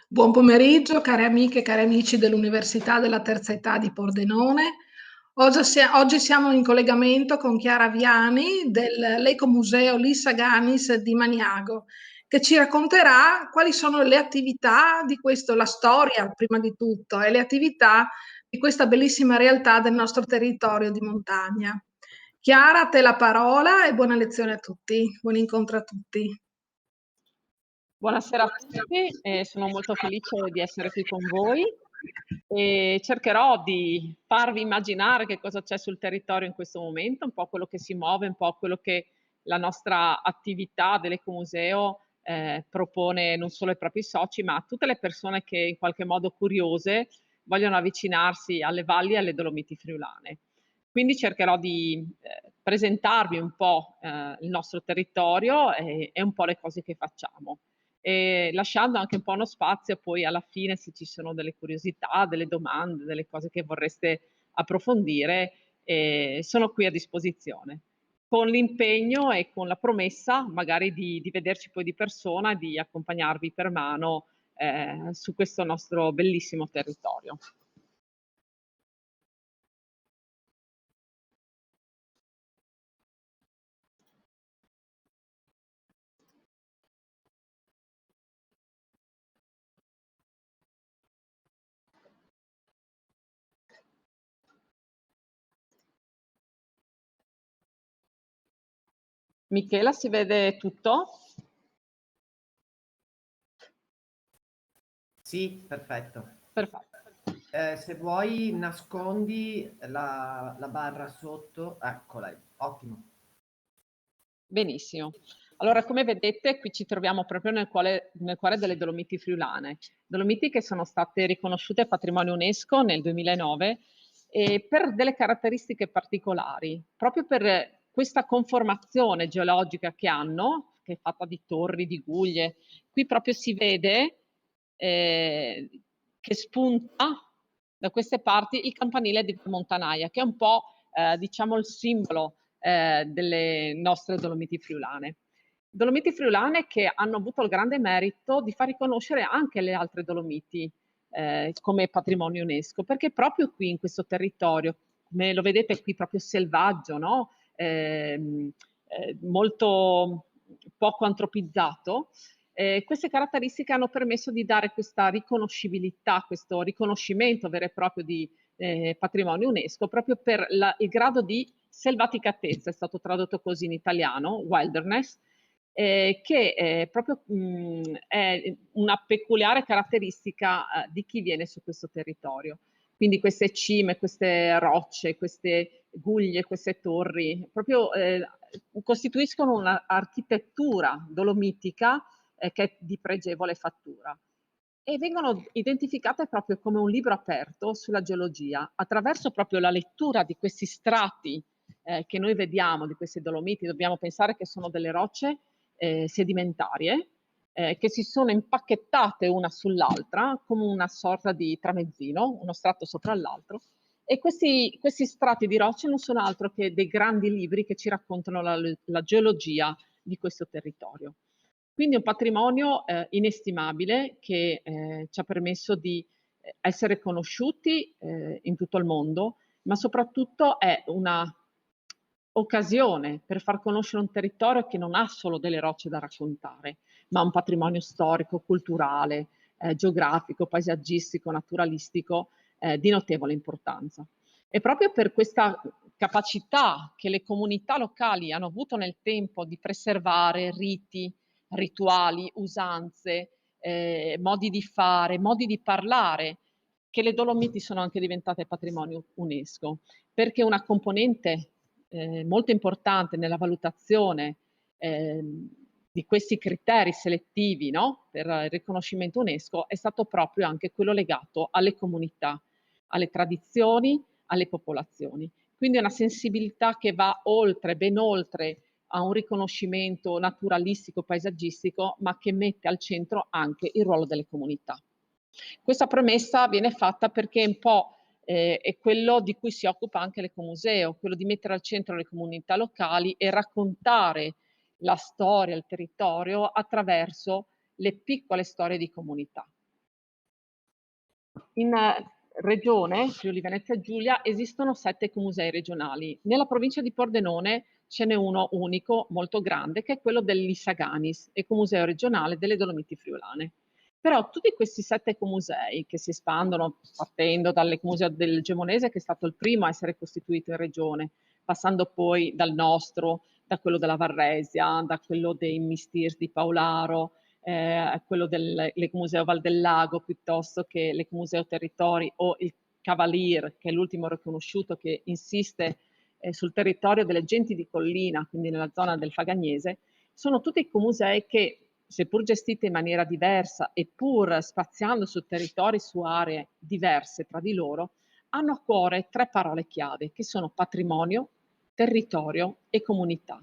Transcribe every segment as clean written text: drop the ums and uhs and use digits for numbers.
Buon pomeriggio, care amiche e cari amici dell'Università della Terza Età di Pordenone. Oggi siamo in collegamento con Chiara Viani dell'Ecomuseo Lissa Ganis di Maniago, che ci racconterà quali sono le attività di questo, la storia prima di tutto, e le attività di questa bellissima realtà del nostro territorio di montagna. Chiara, a te la parola e buona lezione a tutti, buon incontro a tutti. Buonasera a tutti, sono molto felice di essere qui con voi e cercherò di farvi immaginare che cosa c'è sul territorio in questo momento, un po' quello che si muove, un po' quello che la nostra attività dell'Ecomuseo propone non solo ai propri soci, ma a tutte le persone che in qualche modo curiose vogliono avvicinarsi alle valli e alle Dolomiti Friulane. Quindi cercherò di presentarvi un po' il nostro territorio e un po' le cose che facciamo. Lasciando anche un po' uno spazio poi alla fine se ci sono delle curiosità, delle domande, delle cose che vorreste approfondire, sono qui a disposizione. Con l'impegno e con la promessa magari di vederci poi di persona e di accompagnarvi per mano su questo nostro bellissimo territorio. Michela, si vede tutto? Sì, perfetto. Perfetto. Se vuoi nascondi la barra sotto, eccola, ottimo. Benissimo. Allora, come vedete, qui ci troviamo proprio nel cuore delle Dolomiti Friulane. Dolomiti che sono state riconosciute patrimonio UNESCO nel 2009 per delle caratteristiche particolari, proprio per questa conformazione geologica che hanno, che è fatta di torri, di guglie. Qui proprio si vede che spunta da queste parti il campanile di Montanaia, che è un po' diciamo il simbolo delle nostre Dolomiti Friulane. Dolomiti Friulane che hanno avuto il grande merito di far riconoscere anche le altre Dolomiti come patrimonio UNESCO, perché proprio qui in questo territorio, come lo vedete qui proprio selvaggio, no? Molto poco antropizzato, queste caratteristiche hanno permesso di dare questa riconoscibilità, questo riconoscimento vero e proprio di patrimonio UNESCO, proprio per il grado di selvaticatezza, è stato tradotto così in italiano, wilderness, che proprio è una peculiare caratteristica di chi viene su questo territorio. Quindi queste cime, queste rocce, queste guglie, queste torri, proprio costituiscono un'architettura dolomitica che è di pregevole fattura e vengono identificate proprio come un libro aperto sulla geologia, attraverso proprio la lettura di questi strati che noi vediamo, di queste Dolomiti. Dobbiamo pensare che sono delle rocce sedimentarie che si sono impacchettate una sull'altra come una sorta di tramezzino, uno strato sopra l'altro, e questi strati di rocce non sono altro che dei grandi libri che ci raccontano la geologia di questo territorio. Quindi un patrimonio inestimabile che ci ha permesso di essere conosciuti in tutto il mondo, ma soprattutto è una occasione per far conoscere un territorio che non ha solo delle rocce da raccontare, ma un patrimonio storico, culturale, geografico, paesaggistico, naturalistico di notevole importanza. E proprio per questa capacità che le comunità locali hanno avuto nel tempo di preservare riti, rituali, usanze, modi di fare, modi di parlare, che le Dolomiti sono anche diventate patrimonio UNESCO, perché una componente molto importante nella valutazione di questi criteri selettivi, no, per il riconoscimento UNESCO è stato proprio anche quello legato alle comunità, alle tradizioni, alle popolazioni. Quindi una sensibilità che va oltre, ben oltre a un riconoscimento naturalistico, paesaggistico, ma che mette al centro anche il ruolo delle comunità. Questa premessa viene fatta perché un po' è quello di cui si occupa anche l'Ecomuseo, quello di mettere al centro le comunità locali e raccontare la storia, il territorio attraverso le piccole storie di comunità. In regione, Friuli Venezia Giulia, esistono 7 ecomusei regionali. Nella provincia di Pordenone ce n'è uno unico, molto grande, che è quello dell'Isaganis, ecomuseo regionale delle Dolomiti Friulane. Però tutti questi 7 ecomusei che si espandono partendo dall'ecomuseo del Gemonese, che è stato il primo a essere costituito in regione, passando poi dal nostro, da quello della Varresia, da quello dei Mistirs di Paolaro, quello dell'Ecomuseo Val del Lago, piuttosto che l'Ecomuseo Territori o il Cavalier, che è l'ultimo riconosciuto, che insiste sul territorio delle genti di collina, quindi nella zona del Fagagnese. Sono tutti ecomusei che, seppur gestiti in maniera diversa e pur spaziando su territori, su aree diverse tra di loro, hanno a cuore 3 parole chiave, che sono patrimonio, territorio e comunità.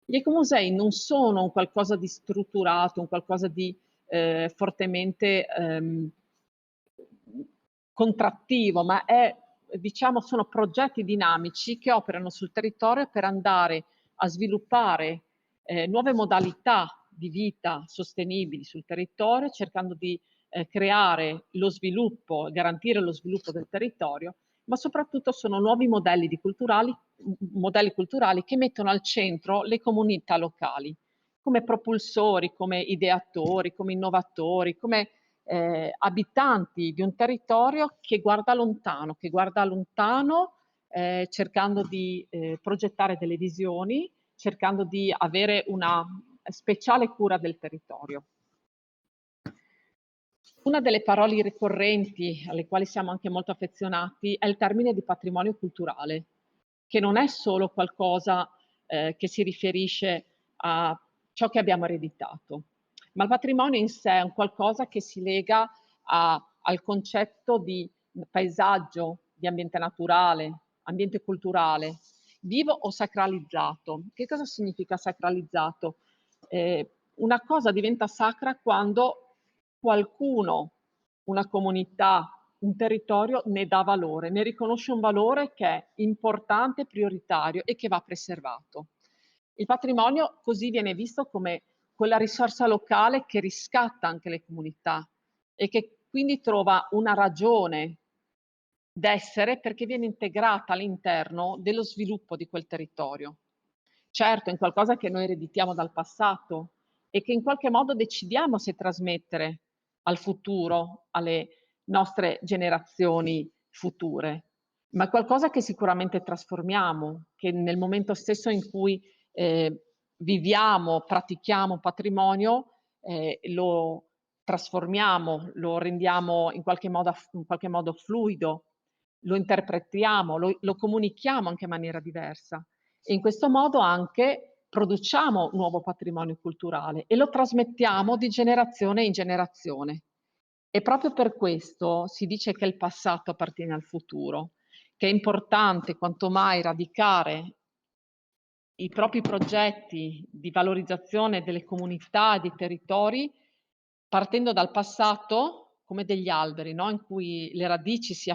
Gli ecomusei non sono un qualcosa di strutturato, un qualcosa di fortemente contrattivo, ma è, diciamo, sono progetti dinamici che operano sul territorio per andare a sviluppare nuove modalità di vita sostenibili sul territorio, cercando di creare lo sviluppo, garantire lo sviluppo del territorio, ma soprattutto sono nuovi modelli culturali che mettono al centro le comunità locali, come propulsori, come ideatori, come innovatori, come abitanti di un territorio che guarda lontano, cercando di progettare delle visioni, cercando di avere una speciale cura del territorio. Una delle parole ricorrenti, alle quali siamo anche molto affezionati, è il termine di patrimonio culturale, che non è solo qualcosa che si riferisce a ciò che abbiamo ereditato, ma il patrimonio in sé è un qualcosa che si lega al concetto di paesaggio, di ambiente naturale, ambiente culturale, vivo o sacralizzato. Che cosa significa sacralizzato? Una cosa diventa sacra quando qualcuno, una comunità, un territorio ne dà valore, ne riconosce un valore che è importante, prioritario e che va preservato. Il patrimonio così viene visto come quella risorsa locale che riscatta anche le comunità e che quindi trova una ragione d'essere perché viene integrata all'interno dello sviluppo di quel territorio. Certo, è qualcosa che noi ereditiamo dal passato e che in qualche modo decidiamo se trasmettere al futuro, alle nostre generazioni future, ma è qualcosa che sicuramente trasformiamo, che nel momento stesso in cui viviamo, pratichiamo patrimonio, lo trasformiamo, lo rendiamo in qualche modo fluido, lo interpretiamo, lo comunichiamo anche in maniera diversa. E in questo modo anche produciamo nuovo patrimonio culturale e lo trasmettiamo di generazione in generazione. E proprio per questo si dice che il passato appartiene al futuro, che è importante quanto mai radicare i propri progetti di valorizzazione delle comunità e dei territori partendo dal passato come degli alberi, no? In cui le radici si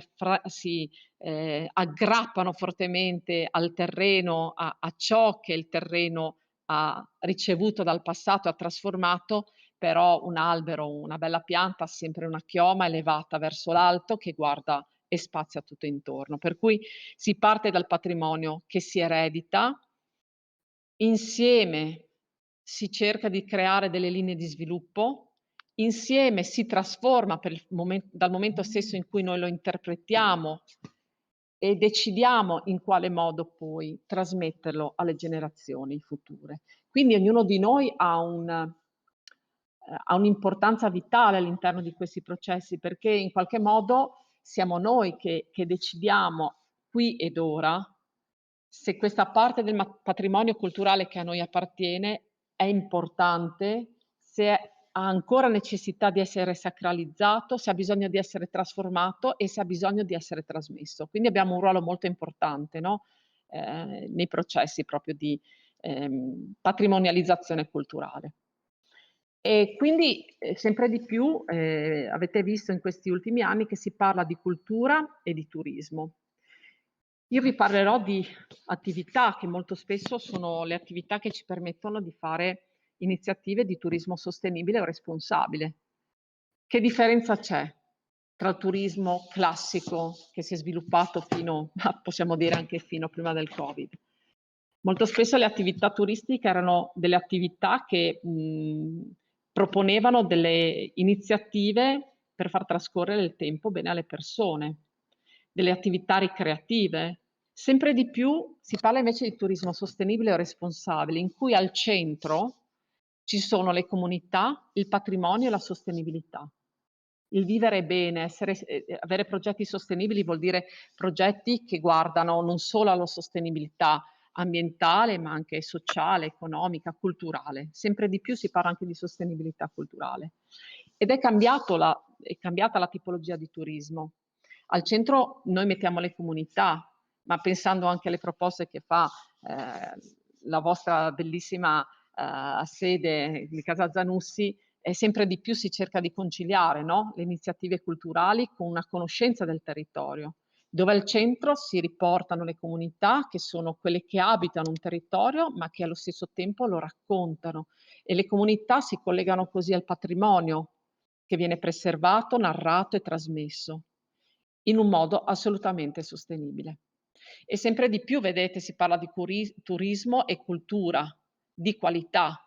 aggrappano fortemente al terreno, a ciò che il terreno ha ricevuto dal passato e ha trasformato, però un albero, una bella pianta ha sempre una chioma elevata verso l'alto che guarda e spazia tutto intorno. Per cui si parte dal patrimonio che si eredita, insieme si cerca di creare delle linee di sviluppo, insieme si trasforma dal momento stesso in cui noi lo interpretiamo e decidiamo in quale modo poi trasmetterlo alle generazioni future. Quindi ognuno di noi ha un'importanza vitale all'interno di questi processi, perché in qualche modo siamo noi che decidiamo qui ed ora se questa parte del patrimonio culturale che a noi appartiene è importante, se ha ancora necessità di essere sacralizzato, se ha bisogno di essere trasformato e se ha bisogno di essere trasmesso. Quindi abbiamo un ruolo molto importante, no? Nei processi proprio di patrimonializzazione culturale. E quindi sempre di più avete visto in questi ultimi anni che si parla di cultura e di turismo. Io vi parlerò di attività che molto spesso sono le attività che ci permettono di fare iniziative di turismo sostenibile o responsabile. Che differenza c'è tra il turismo classico che si è sviluppato fino, possiamo dire anche fino prima del Covid. Molto spesso le attività turistiche erano delle attività che proponevano delle iniziative per far trascorrere il tempo bene alle persone, delle attività ricreative. Sempre di più si parla invece di turismo sostenibile o responsabile, in cui al centro ci sono le comunità, il patrimonio e la sostenibilità. Il vivere bene, avere progetti sostenibili vuol dire progetti che guardano non solo alla sostenibilità ambientale, ma anche sociale, economica, culturale. Sempre di più si parla anche di sostenibilità culturale. Ed è cambiata la tipologia di turismo. Al centro noi mettiamo le comunità, ma pensando anche alle proposte che fa la vostra bellissima sede di Casa Zanussi, sempre di più si cerca di conciliare, no, le iniziative culturali con una conoscenza del territorio, dove al centro si riportano le comunità, che sono quelle che abitano un territorio, ma che allo stesso tempo lo raccontano, e le comunità si collegano così al patrimonio che viene preservato, narrato e trasmesso in un modo assolutamente sostenibile. E sempre di più, vedete, si parla di turismo e cultura di qualità.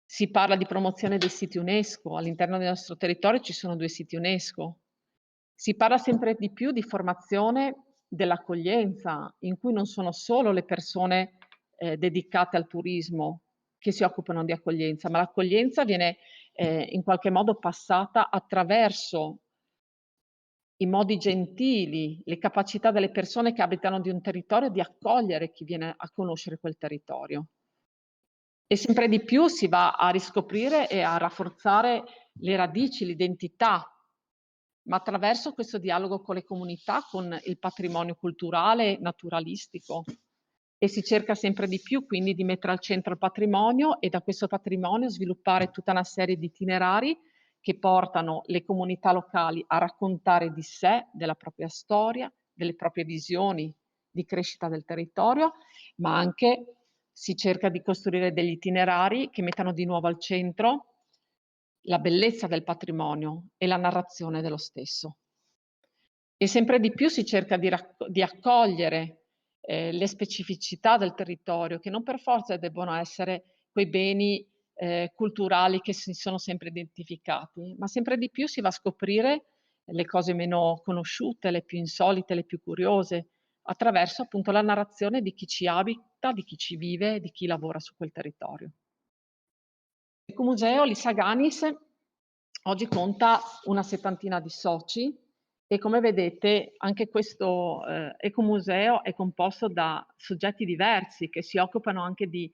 Si parla di promozione dei siti UNESCO. All'interno del nostro territorio ci sono 2 siti UNESCO. Si parla sempre di più di formazione dell'accoglienza, in cui non sono solo le persone dedicate al turismo che si occupano di accoglienza, ma l'accoglienza viene in qualche modo passata attraverso i modi gentili, le capacità delle persone che abitano di un territorio di accogliere chi viene a conoscere quel territorio. E sempre di più si va a riscoprire e a rafforzare le radici, l'identità, ma attraverso questo dialogo con le comunità, con il patrimonio culturale, naturalistico. E si cerca sempre di più quindi di mettere al centro il patrimonio e da questo patrimonio sviluppare tutta una serie di itinerari che portano le comunità locali a raccontare di sé, della propria storia, delle proprie visioni di crescita del territorio, ma anche si cerca di costruire degli itinerari che mettano di nuovo al centro la bellezza del patrimonio e la narrazione dello stesso. E sempre di più si cerca di accogliere le specificità del territorio, che non per forza debbono essere quei beni culturali che si sono sempre identificati, ma sempre di più si va a scoprire le cose meno conosciute, le più insolite, le più curiose, attraverso appunto la narrazione di chi ci abita, di chi ci vive, di chi lavora su quel territorio. L'Ecomuseo Lissaganis oggi conta una settantina di soci e come vedete anche questo ecomuseo è composto da soggetti diversi che si occupano anche di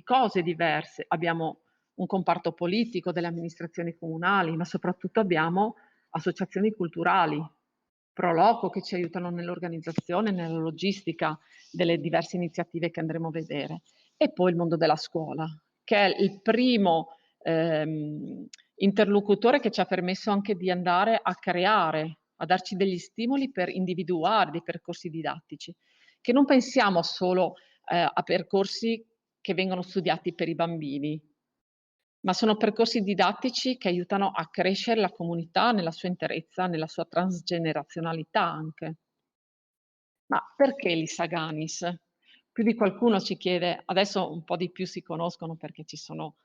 cose diverse. Abbiamo un comparto politico delle amministrazioni comunali, ma soprattutto abbiamo associazioni culturali, pro loco che ci aiutano nell'organizzazione, nella logistica delle diverse iniziative che andremo a vedere. E poi il mondo della scuola, che è il primo interlocutore che ci ha permesso anche di andare a creare, a darci degli stimoli per individuare dei percorsi didattici, che non pensiamo solo a percorsi che vengono studiati per i bambini, ma sono percorsi didattici che aiutano a crescere la comunità nella sua interezza, nella sua transgenerazionalità anche. Ma perché Lissaganis? Più di qualcuno ci chiede, adesso un po' di più si conoscono perché ci sono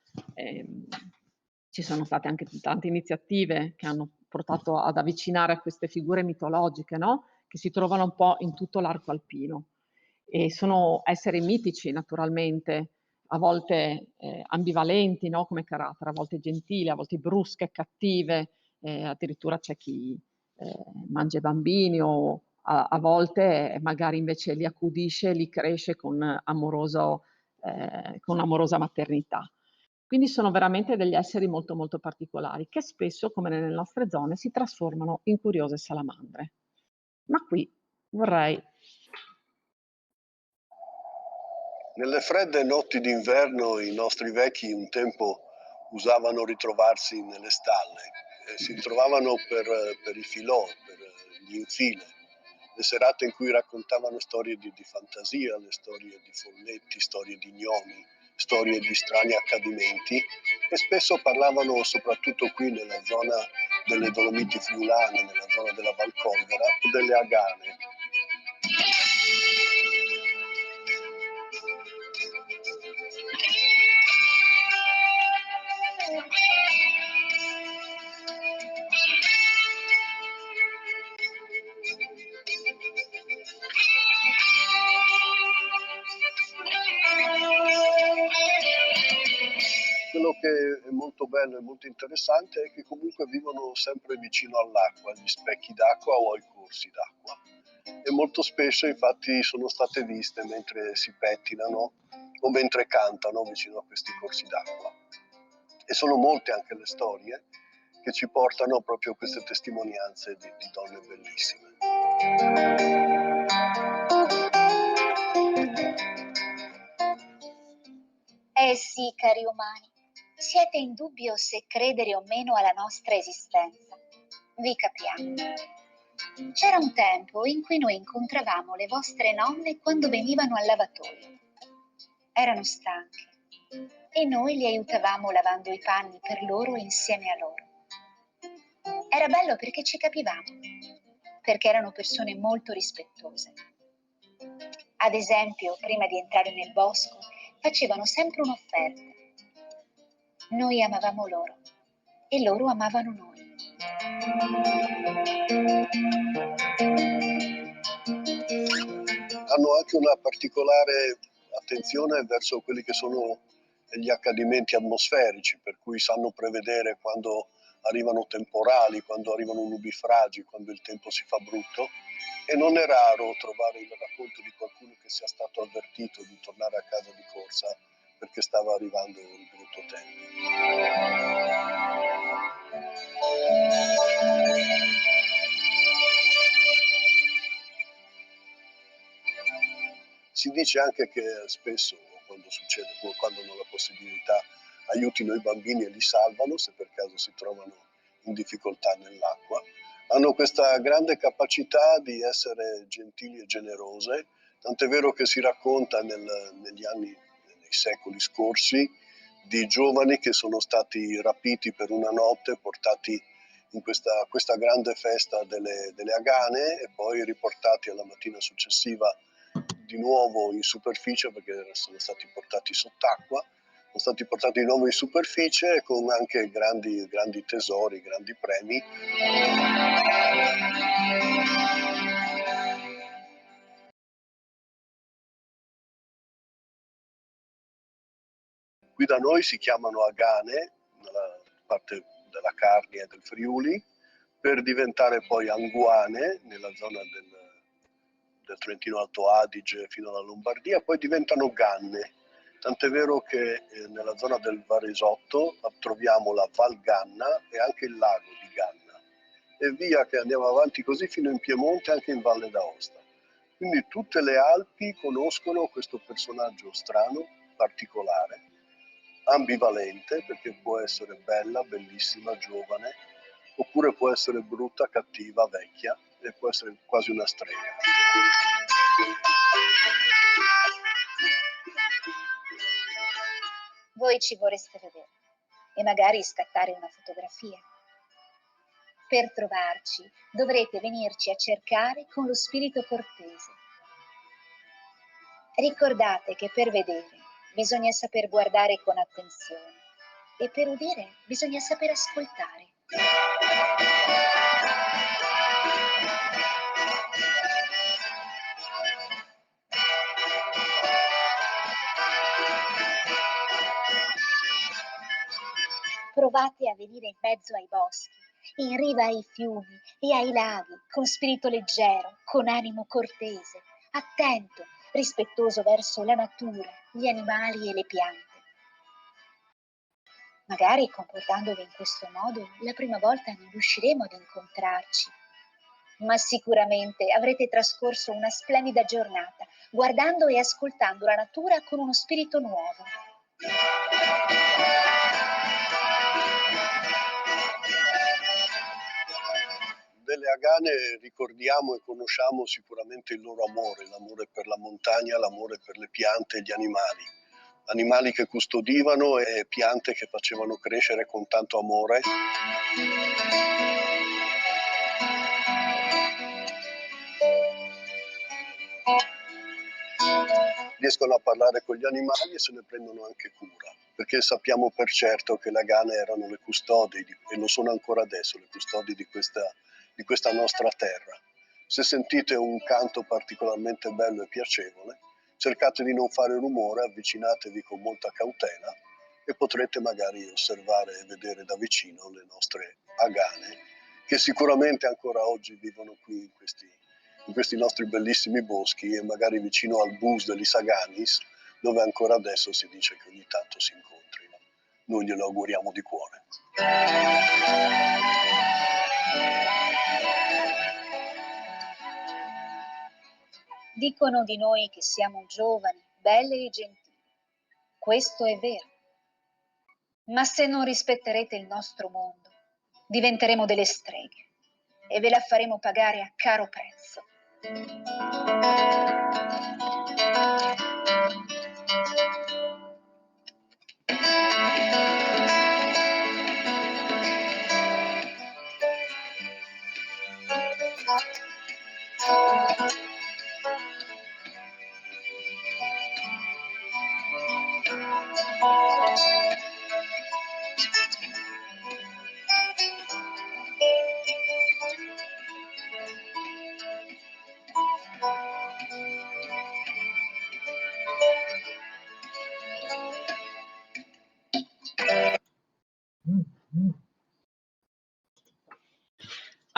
state anche tante iniziative che hanno portato ad avvicinare a queste figure mitologiche, no? Che si trovano un po' in tutto l'arco alpino. E sono esseri mitici naturalmente, a volte ambivalenti, no? Come carattere, a volte gentili, a volte brusche, cattive, addirittura c'è chi mangia i bambini o a volte magari invece li accudisce, li cresce con amorosa maternità. Quindi sono veramente degli esseri molto, molto particolari, che spesso, come nelle nostre zone, si trasformano in curiose salamandre. Ma qui vorrei Nelle fredde notti d'inverno i nostri vecchi un tempo usavano ritrovarsi nelle stalle, si ritrovavano per i filò, per gli infile, le serate in cui raccontavano storie di fantasia, le storie di folletti, storie di gnomi, storie di strani accadimenti e spesso parlavano, soprattutto qui nella zona delle Dolomiti Friulane, nella zona della Valcolvera, o delle agane. Quello che è molto bello e molto interessante è che comunque vivono sempre vicino all'acqua, agli specchi d'acqua o ai corsi d'acqua. E molto spesso infatti sono state viste mentre si pettinano o mentre cantano vicino a questi corsi d'acqua. E sono molte anche le storie che ci portano proprio a queste testimonianze di donne bellissime. Eh sì, cari umani, siete in dubbio se credere o meno alla nostra esistenza. Vi capiamo. C'era un tempo in cui noi incontravamo le vostre nonne quando venivano al lavatoio. Erano stanche e noi li aiutavamo lavando i panni per loro insieme a loro. Era bello perché ci capivamo, perché erano persone molto rispettose. Ad esempio, prima di entrare nel bosco, facevano sempre un'offerta. Noi amavamo loro e loro amavano noi. Hanno anche una particolare attenzione verso quelli che sono gli accadimenti atmosferici, per cui sanno prevedere quando arrivano temporali, quando arrivano nubifragi, quando il tempo si fa brutto, e non è raro trovare il racconto di qualcuno che sia stato avvertito di tornare a casa di corsa perché stava arrivando il brutto tempo. Si dice anche che spesso, quando succede, quando hanno la possibilità, aiutino i bambini e li salvano se per caso si trovano in difficoltà nell'acqua. Hanno questa grande capacità di essere gentili e generose, tant'è vero che si racconta negli anni, nei secoli scorsi, di giovani che sono stati rapiti per una notte, portati in questa grande festa delle agane e poi riportati alla mattina successiva di nuovo in superficie perché sono stati portati sott'acqua, sono stati portati di nuovo in superficie con anche grandi tesori, grandi premi. Qui da noi si chiamano agane, nella parte della Carnia e del Friuli, per diventare poi anguane nella zona del Trentino Alto Adige fino alla Lombardia, poi diventano ganne. Tant'è vero che nella zona del Varesotto troviamo la Val Ganna e anche il lago di Ganna. E via che andiamo avanti così fino in Piemonte, anche in Valle d'Aosta. Quindi tutte le Alpi conoscono questo personaggio strano, particolare, ambivalente, perché può essere bella, bellissima, giovane, oppure può essere brutta, cattiva, vecchia, e può essere quasi una strega. Voi ci vorreste vedere e magari scattare una fotografia. Per trovarci dovrete venirci a cercare con lo spirito cortese. Ricordate che per vedere bisogna saper guardare con attenzione e per udire bisogna saper ascoltare. Provate a venire in mezzo ai boschi, in riva ai fiumi e ai laghi, con spirito leggero, con animo cortese, attento, rispettoso verso la natura, gli animali e le piante. Magari comportandovi in questo modo, la prima volta non riusciremo ad incontrarci, ma sicuramente avrete trascorso una splendida giornata, guardando e ascoltando la natura con uno spirito nuovo. Delle agane ricordiamo e conosciamo sicuramente il loro amore, l'amore per la montagna, l'amore per le piante e gli animali. Animali che custodivano e piante che facevano crescere con tanto amore. riescono a parlare con gli animali e se ne prendono anche cura, perché sappiamo per certo che le Agane erano le custodi, e lo sono ancora adesso, le custodi di questa nostra terra. Se sentite un canto particolarmente bello e piacevole, cercate di non fare rumore, avvicinatevi con molta cautela e potrete magari osservare e vedere da vicino le nostre Agane, che sicuramente ancora oggi vivono qui in questi nostri bellissimi boschi e magari vicino al bus degli Saganis, dove ancora adesso si dice che ogni tanto si incontrino. Noi glielo auguriamo di cuore. Dicono di noi che siamo giovani, belle e gentili. Questo è vero. Ma se non rispetterete il nostro mondo, diventeremo delle streghe e ve la faremo pagare a caro prezzo.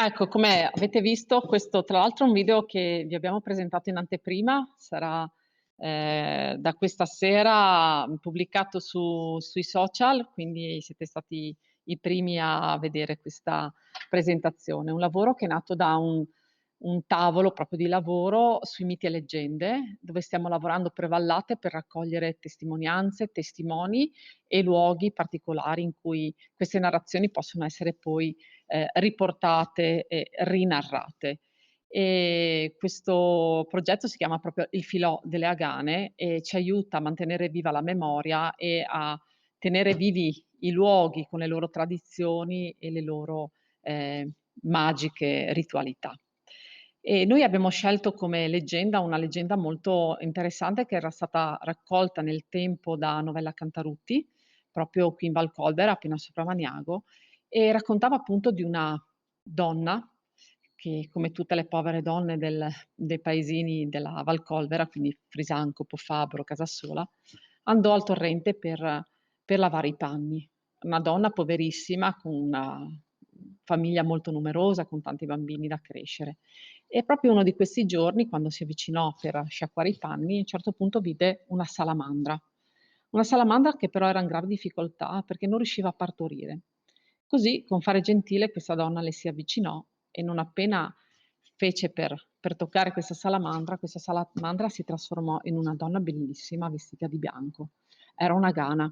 Ecco, come avete visto, questo tra l'altro è un video che vi abbiamo presentato in anteprima, sarà da questa sera pubblicato sui social, quindi siete stati i primi a vedere questa presentazione. Un lavoro che è nato da un tavolo proprio di lavoro sui miti e leggende, dove stiamo lavorando per Vallate per raccogliere testimonianze, testimoni e luoghi particolari in cui queste narrazioni possono essere poi riportate e rinarrate. E questo progetto si chiama proprio Il Filò delle Agane e ci aiuta a mantenere viva la memoria e a tenere vivi i luoghi con le loro tradizioni e le loro magiche ritualità. E noi abbiamo scelto come leggenda una leggenda molto interessante che era stata raccolta nel tempo da Novella Cantarutti, proprio qui in Valcolvera, appena sopra Maniago, e raccontava appunto di una donna che, come tutte le povere donne dei paesini della Valcolvera, quindi Frisanco, Pofabro, Casassola, andò al torrente per lavare i panni. Una donna poverissima con una famiglia molto numerosa, con tanti bambini da crescere. E proprio uno di questi giorni, quando si avvicinò per sciacquare i panni, a un certo punto vide una salamandra. Una salamandra che però era in grave difficoltà perché non riusciva a partorire. Così, con fare gentile, questa donna le si avvicinò e non appena fece per toccare questa salamandra si trasformò in una donna bellissima vestita di bianco. Era una gana.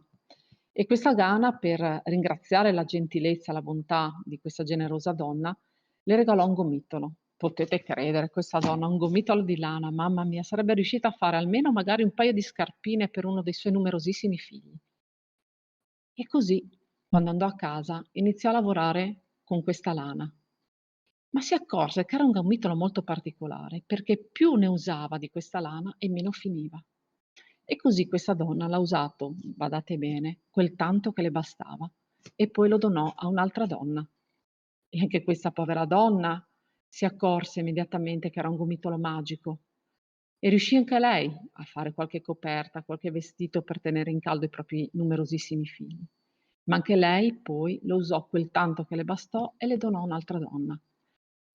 E questa gana, per ringraziare la gentilezza e la bontà di questa generosa donna, le regalò un gomitolo. Potete credere, questa donna, un gomitolo di lana, mamma mia, sarebbe riuscita a fare almeno magari un paio di scarpine per uno dei suoi numerosissimi figli. E così, quando andò a casa, iniziò a lavorare con questa lana. Ma si accorse che era un gomitolo molto particolare, perché più ne usava di questa lana e meno finiva. E così questa donna l'ha usato, badate bene, quel tanto che le bastava, e poi lo donò a un'altra donna. E anche questa povera donna si accorse immediatamente che era un gomitolo magico e riuscì anche lei a fare qualche coperta, qualche vestito per tenere in caldo i propri numerosissimi figli. Ma anche lei poi lo usò quel tanto che le bastò e le donò a un'altra donna.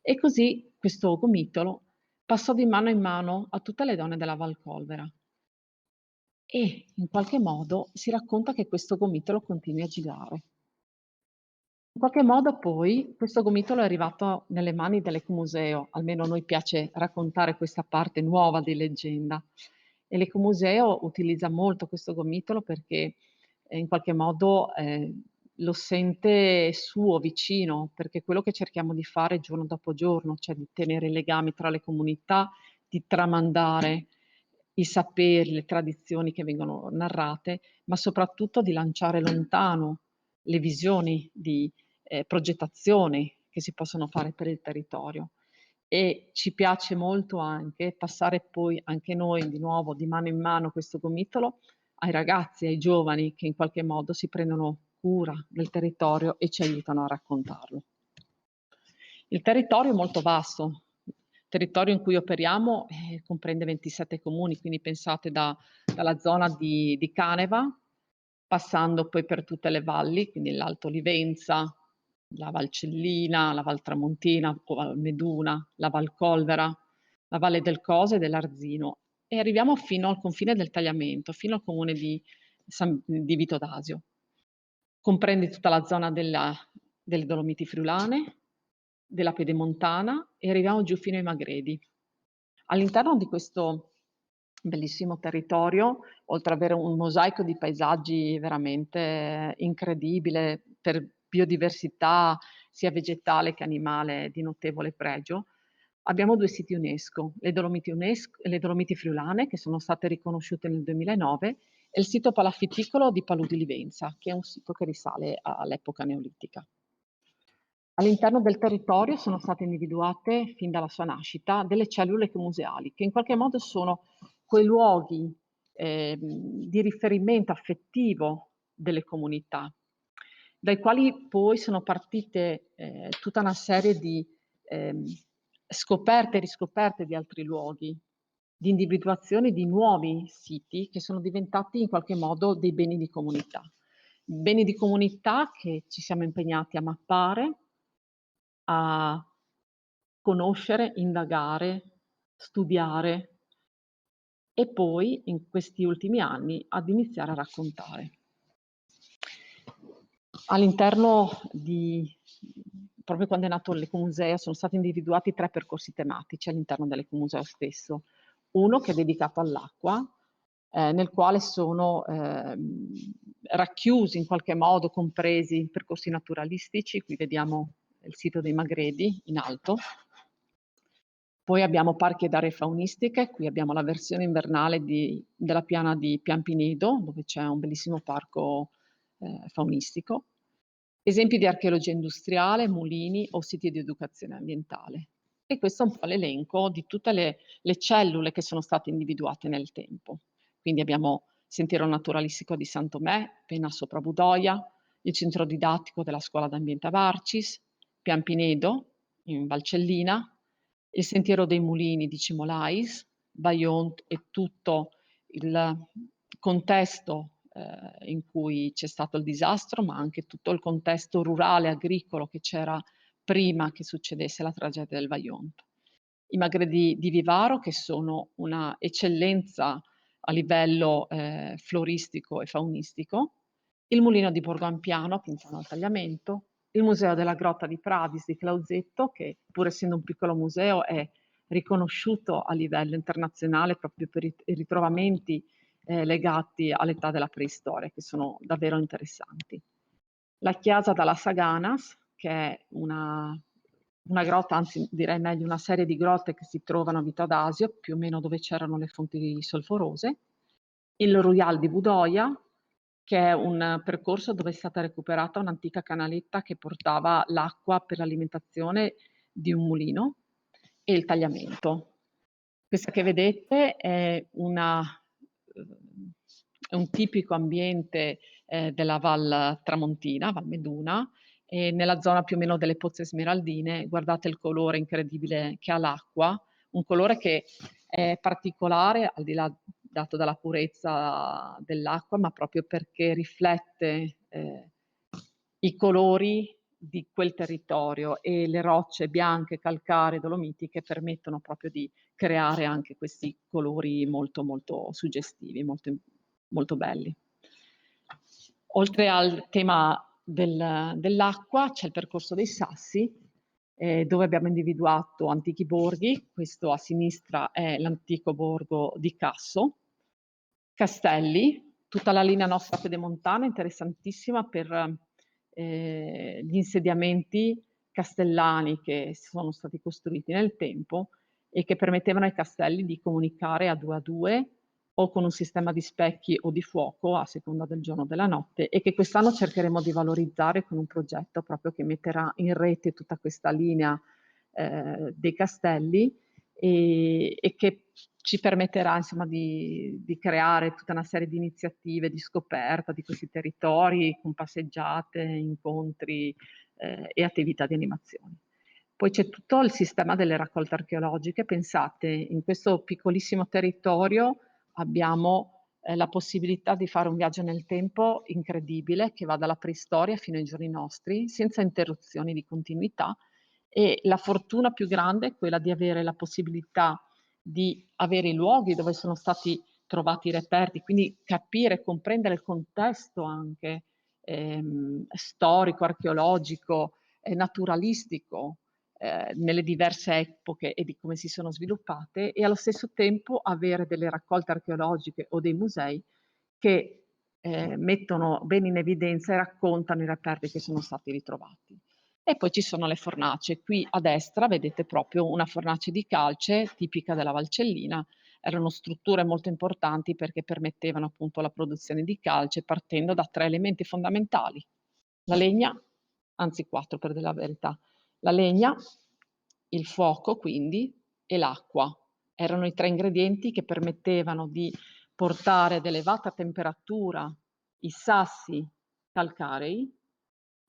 E così questo gomitolo passò di mano in mano a tutte le donne della Valcolvera. E in qualche modo si racconta che questo gomitolo continui a girare. In qualche modo poi questo gomitolo è arrivato nelle mani dell'Ecomuseo, almeno a noi piace raccontare questa parte nuova di leggenda. E l'Ecomuseo utilizza molto questo gomitolo perché in qualche modo lo sente suo, vicino, perché quello che cerchiamo di fare giorno dopo giorno, cioè di tenere i legami tra le comunità, di tramandare i saperi, le tradizioni che vengono narrate, ma soprattutto di lanciare lontano le visioni di progettazioni che si possono fare per il territorio. e ci piace molto anche passare poi anche noi di nuovo di mano in mano questo gomitolo ai ragazzi, ai giovani che in qualche modo si prendono cura del territorio e ci aiutano a raccontarlo. Il territorio è molto vasto, il territorio in cui operiamo comprende 27 comuni, quindi pensate dalla zona di Caneva, passando poi per tutte le valli, quindi l'Alto Livenza, la Valcellina, la Val Tramontina o Val Meduna, la Val Colvera, la Valle del Coso e dell'Arzino e arriviamo fino al confine del Tagliamento, fino al comune di Vito d'Asio. Comprende tutta la zona delle Dolomiti Friulane, della Pedemontana e arriviamo giù fino ai Magredi. All'interno di questo bellissimo territorio, oltre ad avere un mosaico di paesaggi veramente incredibile per biodiversità sia vegetale che animale di notevole pregio, abbiamo 2 siti UNESCO, le Dolomiti Friulane che sono state riconosciute nel 2009 e il sito palafitticolo di Palù di Livenza, che è un sito che risale all'epoca neolitica. All'interno del territorio sono state individuate, fin dalla sua nascita, delle cellule museali, che in qualche modo sono quei luoghi di riferimento affettivo delle comunità, dai quali poi sono partite tutta una serie di scoperte e riscoperte di altri luoghi, di individuazione di nuovi siti che sono diventati in qualche modo dei beni di comunità. Beni di comunità che ci siamo impegnati a mappare, a conoscere, indagare, studiare e poi in questi ultimi anni ad iniziare a raccontare. All'interno proprio quando è nato l'Ecomuseo, sono stati individuati 3 percorsi tematici all'interno dell'Ecomuseo stesso. Uno che è dedicato all'acqua, nel quale sono racchiusi in qualche modo, compresi percorsi naturalistici. Qui vediamo il sito dei Magredi in alto. Poi abbiamo parchi ed aree faunistiche, qui abbiamo la versione invernale della piana di Piampinido, dove c'è un bellissimo parco faunistico. Esempi di archeologia industriale, mulini o siti di educazione ambientale. E questo è un po' l'elenco di tutte le cellule che sono state individuate nel tempo. Quindi abbiamo Sentiero Naturalistico di San Tomè, Penna sopra Budoia, il centro didattico della scuola d'ambiente a Varcis, Piampinedo in Valcellina, il Sentiero dei Mulini di Cimolais, Vajont e tutto il contesto in cui c'è stato il disastro, ma anche tutto il contesto rurale, agricolo che c'era prima che succedesse la tragedia del Vajont. I Magredi di Vivaro, che sono una eccellenza a livello floristico e faunistico, il Mulino di Borgo Ampiano, a Pinzano al Tagliamento, il Museo della Grotta di Pradis di Clausetto, che pur essendo un piccolo museo è riconosciuto a livello internazionale proprio per i ritrovamenti legati all'età della preistoria, che sono davvero interessanti. La chiesa dalla Saganas, che è una grotta, anzi direi meglio una serie di grotte che si trovano a Vito d'Asio, più o meno dove c'erano le fonti solforose. Il Royal di Budoia, che è un percorso dove è stata recuperata un'antica canaletta che portava l'acqua per l'alimentazione di un mulino, e il Tagliamento. Questa che vedete è un tipico ambiente della Val Tramontina, Val Meduna, e nella zona più o meno delle Pozze Smeraldine. Guardate il colore incredibile che ha l'acqua, un colore che è particolare al di là dato dalla purezza dell'acqua, ma proprio perché riflette i colori di quel territorio e le rocce bianche, calcaree, dolomitiche permettono proprio di creare anche questi colori molto, molto suggestivi, molto, molto belli. Oltre al tema dell'acqua c'è il percorso dei sassi, dove abbiamo individuato antichi borghi. Questo a sinistra è l'antico borgo di Casso, castelli, tutta la linea nostra pedemontana interessantissima per gli insediamenti castellani che sono stati costruiti nel tempo e che permettevano ai castelli di comunicare a 2 o con un sistema di specchi o di fuoco a seconda del giorno o della notte, e che quest'anno cercheremo di valorizzare con un progetto proprio che metterà in rete tutta questa linea dei castelli e che ci permetterà insomma di creare tutta una serie di iniziative di scoperta di questi territori con passeggiate, incontri e attività di animazione. Poi c'è tutto il sistema delle raccolte archeologiche. Pensate, in questo piccolissimo territorio abbiamo la possibilità di fare un viaggio nel tempo incredibile che va dalla preistoria fino ai giorni nostri, senza interruzioni di continuità, e la fortuna più grande è quella di avere la possibilità di avere i luoghi dove sono stati trovati i reperti, quindi capire e comprendere il contesto anche storico, archeologico, naturalistico nelle diverse epoche e di come si sono sviluppate, e allo stesso tempo avere delle raccolte archeologiche o dei musei che mettono bene in evidenza e raccontano i reperti che sono stati ritrovati. E poi ci sono le fornaci. Qui a destra vedete proprio una fornace di calce tipica della Valcellina. Erano strutture molto importanti perché permettevano appunto la produzione di calce partendo da 3 elementi fondamentali: la legna, anzi 4 per dire la verità, la legna, il fuoco quindi e l'acqua. Erano i 3 ingredienti che permettevano di portare ad elevata temperatura i sassi calcarei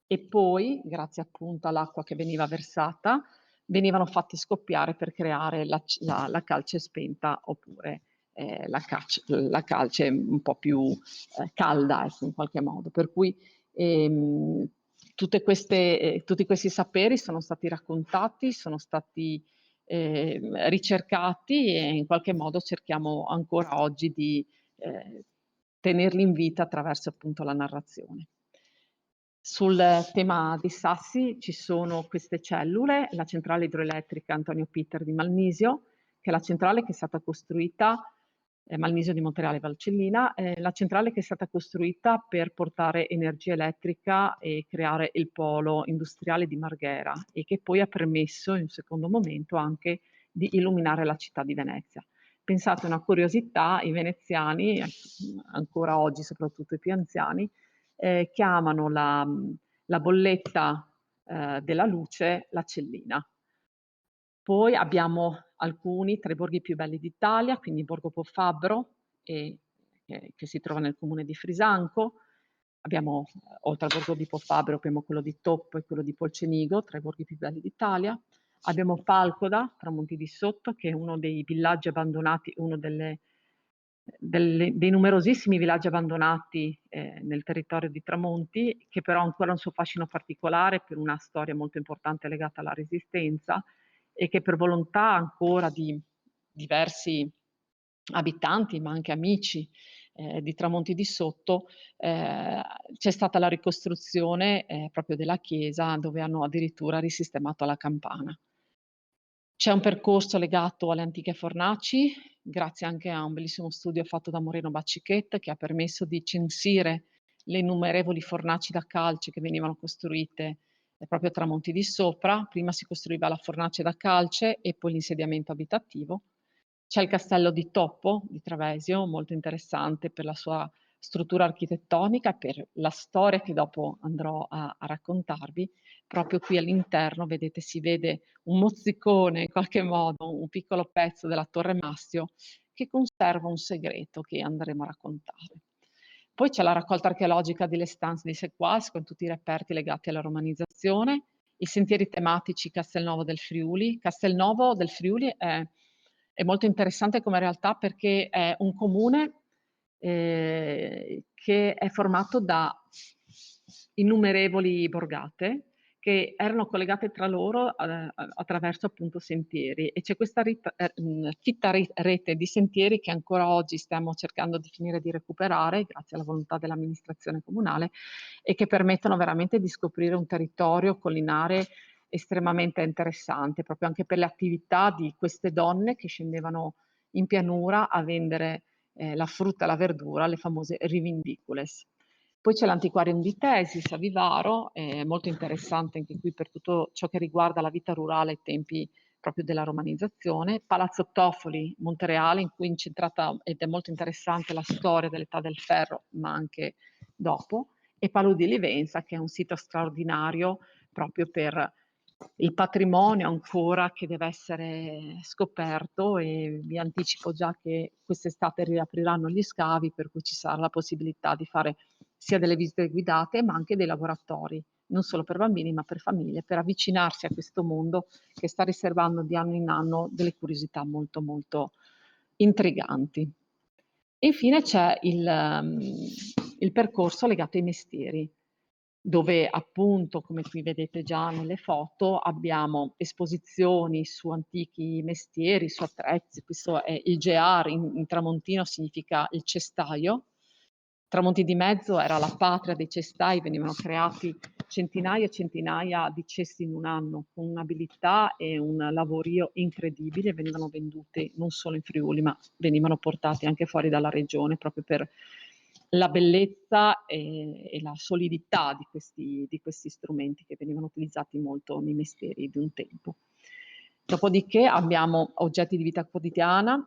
e poi, grazie appunto all'acqua che veniva versata, venivano fatti scoppiare per creare la calce spenta oppure la calce un po' più calda, ecco, in qualche modo. Per cui tutti questi saperi sono stati raccontati, sono stati ricercati e in qualche modo cerchiamo ancora oggi di tenerli in vita attraverso appunto la narrazione. Sul tema dei sassi ci sono queste cellule, la centrale idroelettrica Antonio Pitter di Malnisio, che è la centrale che è stata costruita, Malnisio di Montereale Valcellina, la centrale che è stata costruita per portare energia elettrica e creare il polo industriale di Marghera e che poi ha permesso in un secondo momento anche di illuminare la città di Venezia. Pensate, una curiosità, i veneziani, ancora oggi soprattutto i più anziani, chiamano la bolletta della luce la cellina. Poi abbiamo alcuni tra i borghi più belli d'Italia, quindi Borgo Po Fabbro, che si trova nel comune di Frisanco. Abbiamo, oltre al borgo di Po Fabbro, abbiamo quello di Toppo e quello di Polcenigo, tra i borghi più belli d'Italia. Abbiamo Falcoda, Tramonti di Sotto, che è uno dei villaggi abbandonati, uno dei numerosissimi villaggi abbandonati nel territorio di Tramonti, che però ha ancora un suo fascino particolare per una storia molto importante legata alla Resistenza e che per volontà ancora di diversi abitanti, ma anche amici di Tramonti di Sotto, c'è stata la ricostruzione proprio della chiesa, dove hanno addirittura risistemato la campana. C'è un percorso legato alle antiche fornaci, grazie anche a un bellissimo studio fatto da Moreno Baccichet, che ha permesso di censire le innumerevoli fornaci da calce che venivano costruite proprio a Tramonti di Sopra. Prima si costruiva la fornace da calce e poi l'insediamento abitativo. C'è il castello di Toppo di Travesio, molto interessante per la sua struttura architettonica e per la storia che dopo andrò a raccontarvi. Proprio qui all'interno, vedete, si vede un mozzicone, in qualche modo, un piccolo pezzo della Torre Mastio che conserva un segreto che andremo a raccontare. Poi c'è la raccolta archeologica delle stanze di Sequoia con tutti i reperti legati alla romanizzazione, i sentieri tematici Castelnuovo del Friuli. Castelnuovo del Friuli è molto interessante come realtà perché è un comune che è formato da innumerevoli borgate che erano collegate tra loro attraverso appunto sentieri, e c'è questa fitta rete di sentieri che ancora oggi stiamo cercando di finire di recuperare grazie alla volontà dell'amministrazione comunale e che permettono veramente di scoprire un territorio collinare estremamente interessante, proprio anche per le attività di queste donne che scendevano in pianura a vendere la frutta e la verdura, le famose rivindicules. Poi c'è l'antiquarium di Tesis a Vivaro, molto interessante anche qui per tutto ciò che riguarda la vita rurale ai tempi proprio della romanizzazione. Palazzo Toffoli, Montereale, in cui è incentrata ed è molto interessante la storia dell'età del ferro, ma anche dopo. E Paludi Livenza, che è un sito straordinario proprio per il patrimonio ancora che deve essere scoperto, e vi anticipo già che quest'estate riapriranno gli scavi, per cui ci sarà la possibilità di fare sia delle visite guidate, ma anche dei laboratori, non solo per bambini ma per famiglie, per avvicinarsi a questo mondo che sta riservando di anno in anno delle curiosità molto molto intriganti. E infine c'è il percorso legato ai mestieri, dove appunto, come qui vedete già nelle foto, abbiamo esposizioni su antichi mestieri, su attrezzi. Questo è il GEAR, in tramontino significa il cestaio. Tramonti di Mezzo era la patria dei cestai, venivano creati centinaia e centinaia di cesti in un anno, con un'abilità e un lavorio incredibile, venivano venduti non solo in Friuli, ma venivano portati anche fuori dalla regione, proprio per la bellezza e la solidità di questi strumenti che venivano utilizzati molto nei mestieri di un tempo. Dopodiché abbiamo oggetti di vita quotidiana,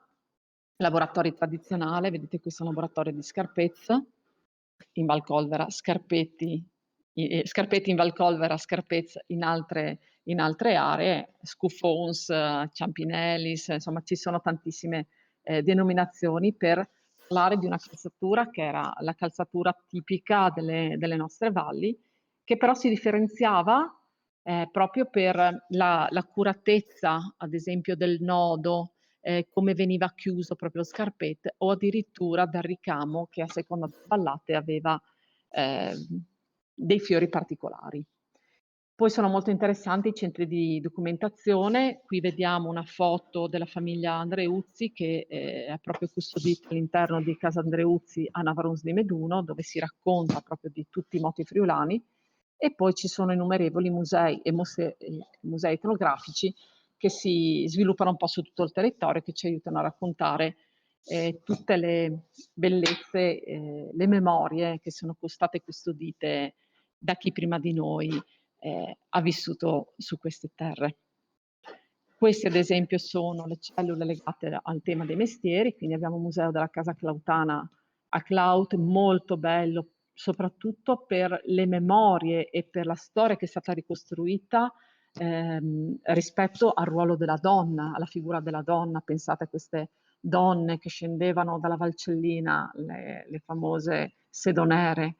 laboratori tradizionali, vedete questo è un laboratorio di scarpezza, in Valcolvera, scarpetti in Valcolvera, scarpezza in altre aree, scoufons, ciampinellis, insomma ci sono tantissime denominazioni per parlare di una calzatura che era la calzatura tipica delle nostre valli, che però si differenziava proprio per l'accuratezza, ad esempio, del nodo, come veniva chiuso proprio lo scarpette, o addirittura dal ricamo che a seconda delle vallate aveva dei fiori particolari. Poi sono molto interessanti i centri di documentazione. Qui vediamo una foto della famiglia Andreuzzi che è proprio custodita all'interno di Casa Andreuzzi a Navarons di Meduno, dove si racconta proprio di tutti i moti friulani, e poi ci sono innumerevoli musei e musei etnografici che si sviluppano un po' su tutto il territorio, che ci aiutano a raccontare tutte le bellezze, le memorie che sono state custodite da chi prima di noi ha vissuto su queste terre. Queste ad esempio sono le cellule legate al tema dei mestieri, quindi abbiamo un museo della Casa Clautana a Claut, molto bello, soprattutto per le memorie e per la storia che è stata ricostruita rispetto al ruolo della donna, alla figura della donna. Pensate a queste donne che scendevano dalla Valcellina, le famose sedonere,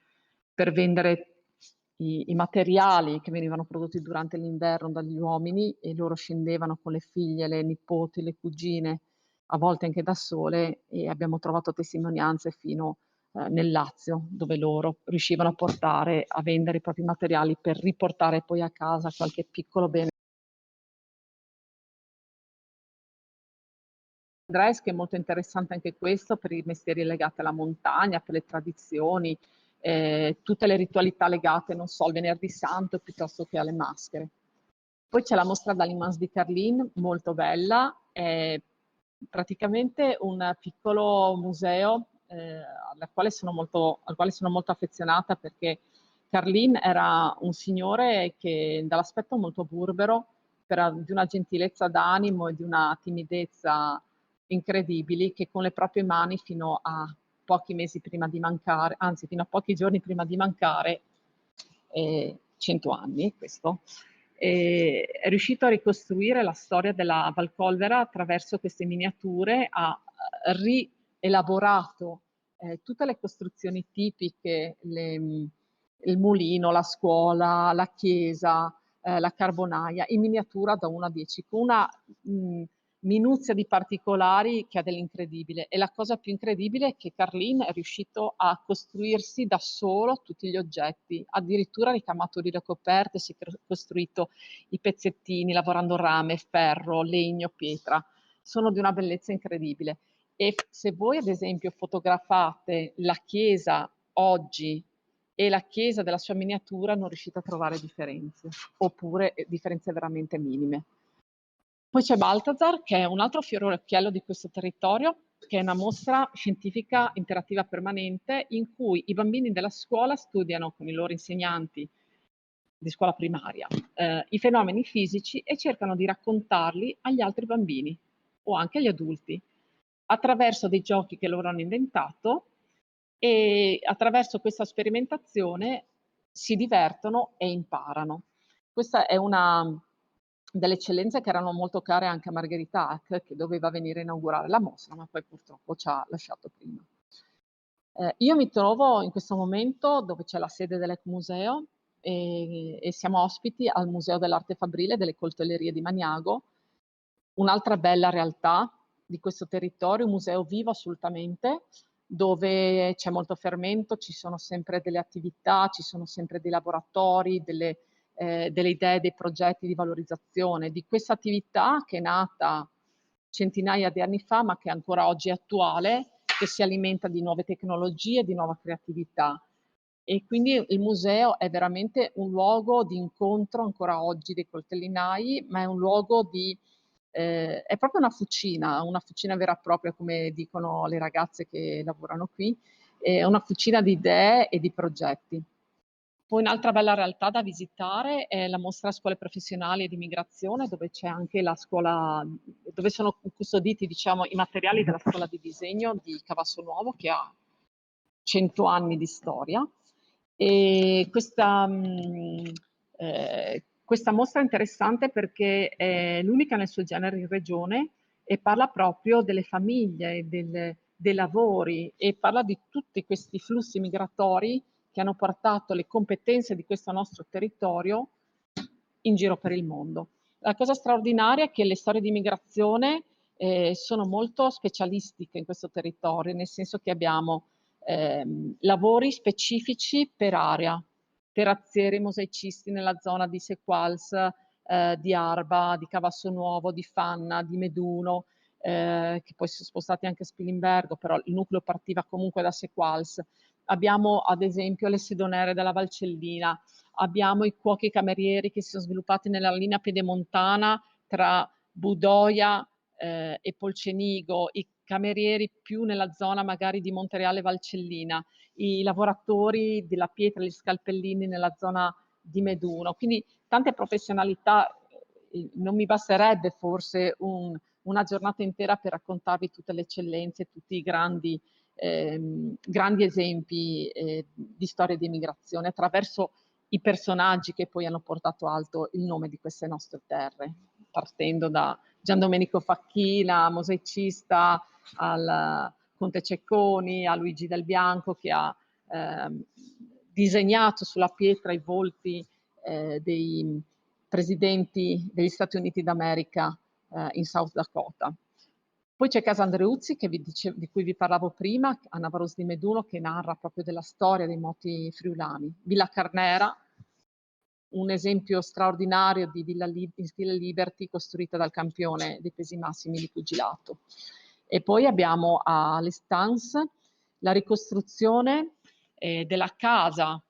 per vendere i materiali che venivano prodotti durante l'inverno dagli uomini, e loro scendevano con le figlie, le nipoti, le cugine, a volte anche da sole, e abbiamo trovato testimonianze fino nel Lazio, dove loro riuscivano a portare, a vendere i propri materiali per riportare poi a casa qualche piccolo bene. Andres, che è molto interessante anche questo per i mestieri legati alla montagna, per le tradizioni, tutte le ritualità legate, non so, al Venerdì Santo piuttosto che alle maschere. Poi c'è la mostra d'Alimans di Carlin, molto bella, è praticamente un piccolo museo al quale sono molto affezionata, perché Carlin era un signore che dall'aspetto molto burbero, di una gentilezza d'animo e di una timidezza incredibili, che con le proprie mani fino a pochi mesi prima di mancare, anzi fino a pochi giorni prima di mancare, 100 anni questo, è riuscito a ricostruire la storia della Valcolvera attraverso queste miniature, ha rielaborato tutte le costruzioni tipiche, il mulino, la scuola, la chiesa, la carbonaia, in miniatura da 1 a 10, con una minuzia di particolari che ha dell'incredibile. E la cosa più incredibile è che Carlin è riuscito a costruirsi da solo tutti gli oggetti, addirittura ricamato le coperte, si è costruito i pezzettini lavorando rame, ferro, legno, pietra. Sono di una bellezza incredibile. E se voi ad esempio fotografate la chiesa oggi e la chiesa della sua miniatura, non riuscite a trovare differenze, oppure differenze veramente minime. Poi c'è Balthazar, che è un altro fiore all'occhiello di questo territorio, che è una mostra scientifica interattiva permanente in cui i bambini della scuola studiano con i loro insegnanti di scuola primaria i fenomeni fisici e cercano di raccontarli agli altri bambini o anche agli adulti attraverso dei giochi che loro hanno inventato, e attraverso questa sperimentazione si divertono e imparano. Questa è una delle eccellenze che erano molto care anche a Margherita Hack, che doveva venire a inaugurare la mostra, ma poi purtroppo ci ha lasciato prima. Io mi trovo in questo momento dove c'è la sede dell'Ecmuseo e siamo ospiti al Museo dell'Arte Fabbrile delle Coltellerie di Magnago, un'altra bella realtà di questo territorio, un museo vivo assolutamente, dove c'è molto fermento, ci sono sempre delle attività, ci sono sempre dei laboratori, delle idee, dei progetti di valorizzazione di questa attività che è nata centinaia di anni fa, ma che ancora oggi è attuale, che si alimenta di nuove tecnologie, di nuova creatività. E quindi il museo è veramente un luogo di incontro ancora oggi dei coltellinai, ma è un luogo di è proprio una fucina vera e propria, come dicono le ragazze che lavorano qui, è una fucina di idee e di progetti. Poi un'altra bella realtà da visitare è la mostra Scuole Professionali e di Migrazione, dove c'è anche la scuola, dove sono custoditi, diciamo, i materiali della scuola di disegno di Cavasso Nuovo, che ha 100 anni di storia. E questa mostra è interessante perché è l'unica nel suo genere in regione e parla proprio delle famiglie, dei lavori e parla di tutti questi flussi migratori che hanno portato le competenze di questo nostro territorio in giro per il mondo. La cosa straordinaria è che le storie di migrazione sono molto specialistiche in questo territorio, nel senso che abbiamo lavori specifici per area, terrazzieri, mosaicisti nella zona di Sequals, di Arba, di Cavasso Nuovo, di Fanna, di Meduno, che poi si sono spostati anche a Spilimbergo, però il nucleo partiva comunque da Sequals. Abbiamo ad esempio le sedonere della Valcellina, abbiamo i cuochi camerieri che si sono sviluppati nella linea pedemontana tra Budoia e Polcenigo, i camerieri più nella zona magari di Montereale Valcellina, i lavoratori della pietra, gli scalpellini nella zona di Meduno. Quindi tante professionalità, non mi basterebbe forse una giornata intera per raccontarvi tutte le eccellenze, tutti i grandi esempi di storia di emigrazione attraverso i personaggi che poi hanno portato alto il nome di queste nostre terre, partendo da Gian Domenico Facchina, mosaicista, al Conte Cecconi, a Luigi Del Bianco, che ha disegnato sulla pietra i volti dei presidenti degli Stati Uniti d'America in South Dakota. Poi c'è Casa Andreuzzi, di cui vi parlavo prima, a Navaros di Meduno, che narra proprio della storia dei moti friulani. Villa Carnera, un esempio straordinario di villa in stile Liberty costruita dal campione dei pesi massimi di pugilato. E poi abbiamo all'Estance la ricostruzione della casa,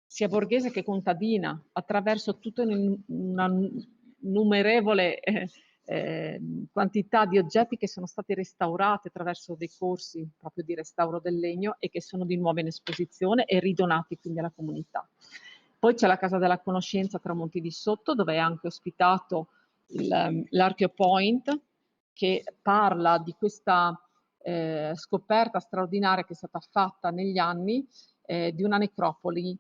sia borghese che contadina, attraverso tutta una numerevole quantità di oggetti che sono stati restaurati attraverso dei corsi proprio di restauro del legno e che sono di nuovo in esposizione e ridonati quindi alla comunità. Poi c'è la Casa della Conoscenza a Tramonti di Sotto, dove è anche ospitato l'Archeo Point, che parla di questa scoperta straordinaria che è stata fatta negli anni di una necropoli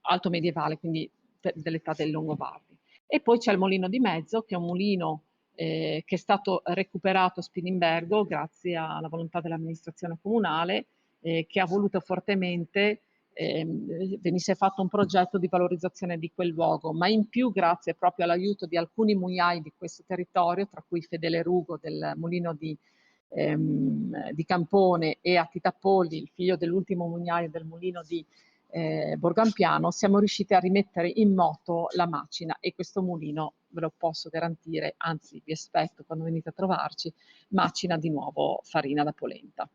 alto medievale, quindi dell'età dei Longobardi. E poi c'è il Molino di Mezzo, che è un mulino che è stato recuperato a Spilimbergo grazie alla volontà dell'amministrazione comunale, che ha voluto fortemente venisse fatto un progetto di valorizzazione di quel luogo, ma in più grazie proprio all'aiuto di alcuni mugnai di questo territorio, tra cui Fedele Rugo del mulino di Campone e Attita Polli, il figlio dell'ultimo mugnaio del mulino di Borgampiano, siamo riusciti a rimettere in moto la macina e questo mulino ve lo posso garantire, anzi vi aspetto quando venite a trovarci, macina di nuovo farina da polenta.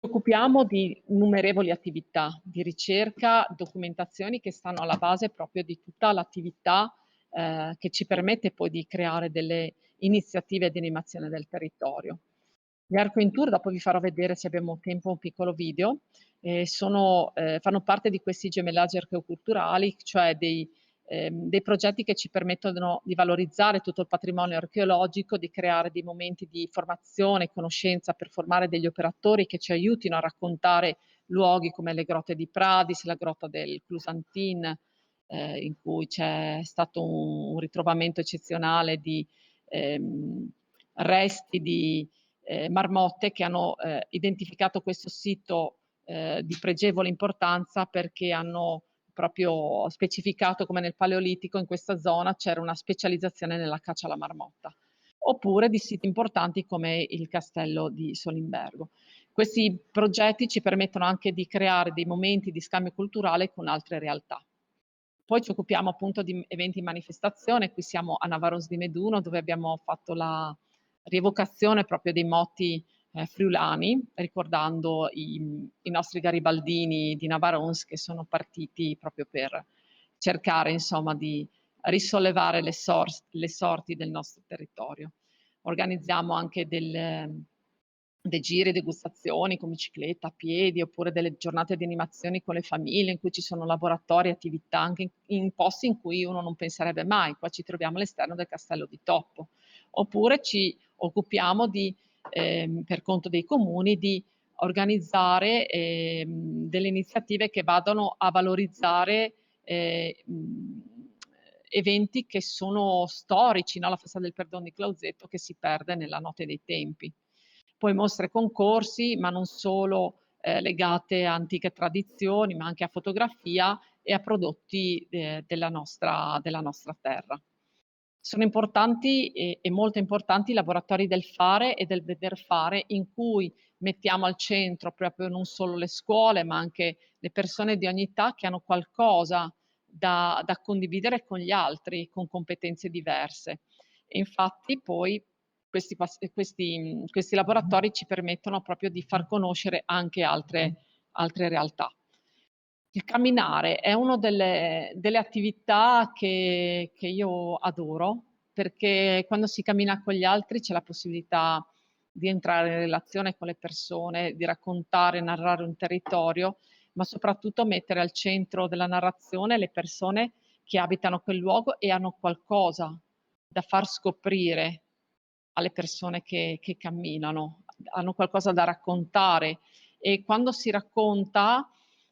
Ci occupiamo di innumerevoli attività di ricerca, documentazioni che stanno alla base proprio di tutta l'attività che ci permette poi di creare delle iniziative di animazione del territorio. Gli Arco in Tour, dopo vi farò vedere se abbiamo tempo un piccolo video, fanno parte di questi gemellaggi archeoculturali, cioè dei progetti che ci permettono di valorizzare tutto il patrimonio archeologico, di creare dei momenti di formazione e conoscenza per formare degli operatori che ci aiutino a raccontare luoghi come le grotte di Pradis, la grotta del Clusantin, in cui c'è stato un ritrovamento eccezionale di ehm, resti di marmotte che hanno identificato questo sito di pregevole importanza perché hanno proprio specificato come nel Paleolitico in questa zona c'era una specializzazione nella caccia alla marmotta, oppure di siti importanti come il castello di Solimbergo. Questi progetti ci permettono anche di creare dei momenti di scambio culturale con altre realtà. Poi ci occupiamo appunto di eventi in manifestazione, qui siamo a Navaros di Meduno dove abbiamo fatto la rievocazione proprio dei motti friulani, ricordando i nostri garibaldini di Navarons che sono partiti proprio per cercare insomma di risollevare le sorti del nostro territorio. Organizziamo anche dei giri, degustazioni con bicicletta, a piedi, oppure delle giornate di animazioni con le famiglie in cui ci sono laboratori, attività anche in posti in cui uno non penserebbe mai. Qua ci troviamo all'esterno del Castello di Toppo. Oppure ci occupiamo di, per conto dei comuni, di organizzare delle iniziative che vadano a valorizzare eventi che sono storici, no? La festa del perdono di Clausetto che si perde nella notte dei tempi. Poi mostre e concorsi, ma non solo legate a antiche tradizioni, ma anche a fotografia e a prodotti della nostra terra. Sono importanti e molto importanti i laboratori del fare e del veder fare in cui mettiamo al centro proprio non solo le scuole, ma anche le persone di ogni età che hanno qualcosa da condividere con gli altri, con competenze diverse. E infatti poi questi laboratori ci permettono proprio di far conoscere anche altre realtà. Il camminare è una delle attività che io adoro, perché quando si cammina con gli altri c'è la possibilità di entrare in relazione con le persone, di raccontare, narrare un territorio, ma soprattutto mettere al centro della narrazione le persone che abitano quel luogo e hanno qualcosa da far scoprire alle persone che camminano, hanno qualcosa da raccontare e quando si racconta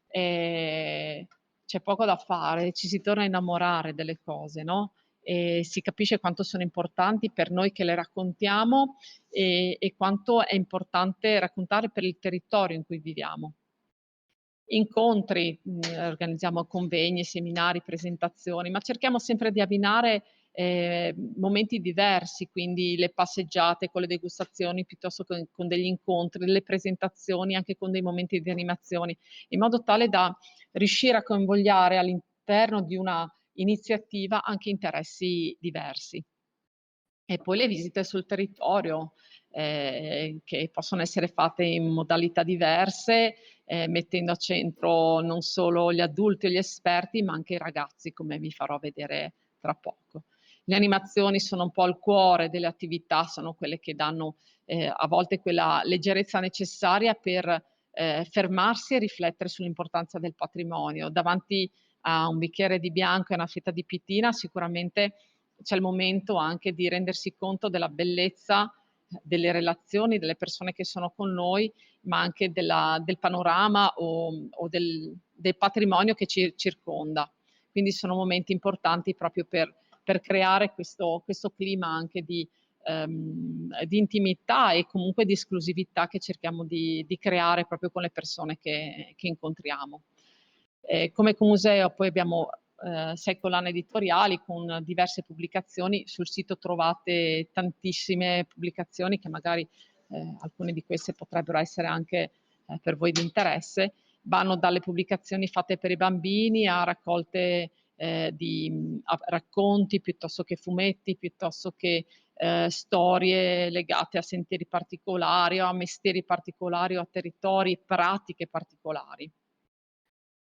c'è poco da fare, ci si torna a innamorare delle cose, no? E si capisce quanto sono importanti per noi che le raccontiamo e quanto è importante raccontare per il territorio in cui viviamo. Incontri, organizziamo convegni, seminari, presentazioni, ma cerchiamo sempre di abbinare momenti diversi, quindi le passeggiate con le degustazioni piuttosto che con degli incontri, le presentazioni anche con dei momenti di animazioni, in modo tale da riuscire a convogliare all'interno di una iniziativa anche interessi diversi. E poi le visite sul territorio, che possono essere fatte in modalità diverse, mettendo a centro non solo gli adulti o gli esperti, ma anche i ragazzi, come vi farò vedere tra poco. Le animazioni sono un po' il cuore delle attività, sono quelle che danno a volte quella leggerezza necessaria per fermarsi e riflettere sull'importanza del patrimonio. Davanti a un bicchiere di bianco e una fetta di pitina, sicuramente c'è il momento anche di rendersi conto della bellezza delle relazioni, delle persone che sono con noi, ma anche del panorama o del patrimonio che ci circonda. Quindi sono momenti importanti proprio per creare questo clima anche di intimità e comunque di esclusività che cerchiamo di creare proprio con le persone che incontriamo. Come Ecomuseo poi abbiamo 6 collane editoriali con diverse pubblicazioni. Sul sito trovate tantissime pubblicazioni che magari alcune di queste potrebbero essere anche per voi di interesse. Vanno dalle pubblicazioni fatte per i bambini a raccolte a racconti piuttosto che fumetti, piuttosto che storie legate a sentieri particolari o a mestieri particolari o a territori e pratiche particolari.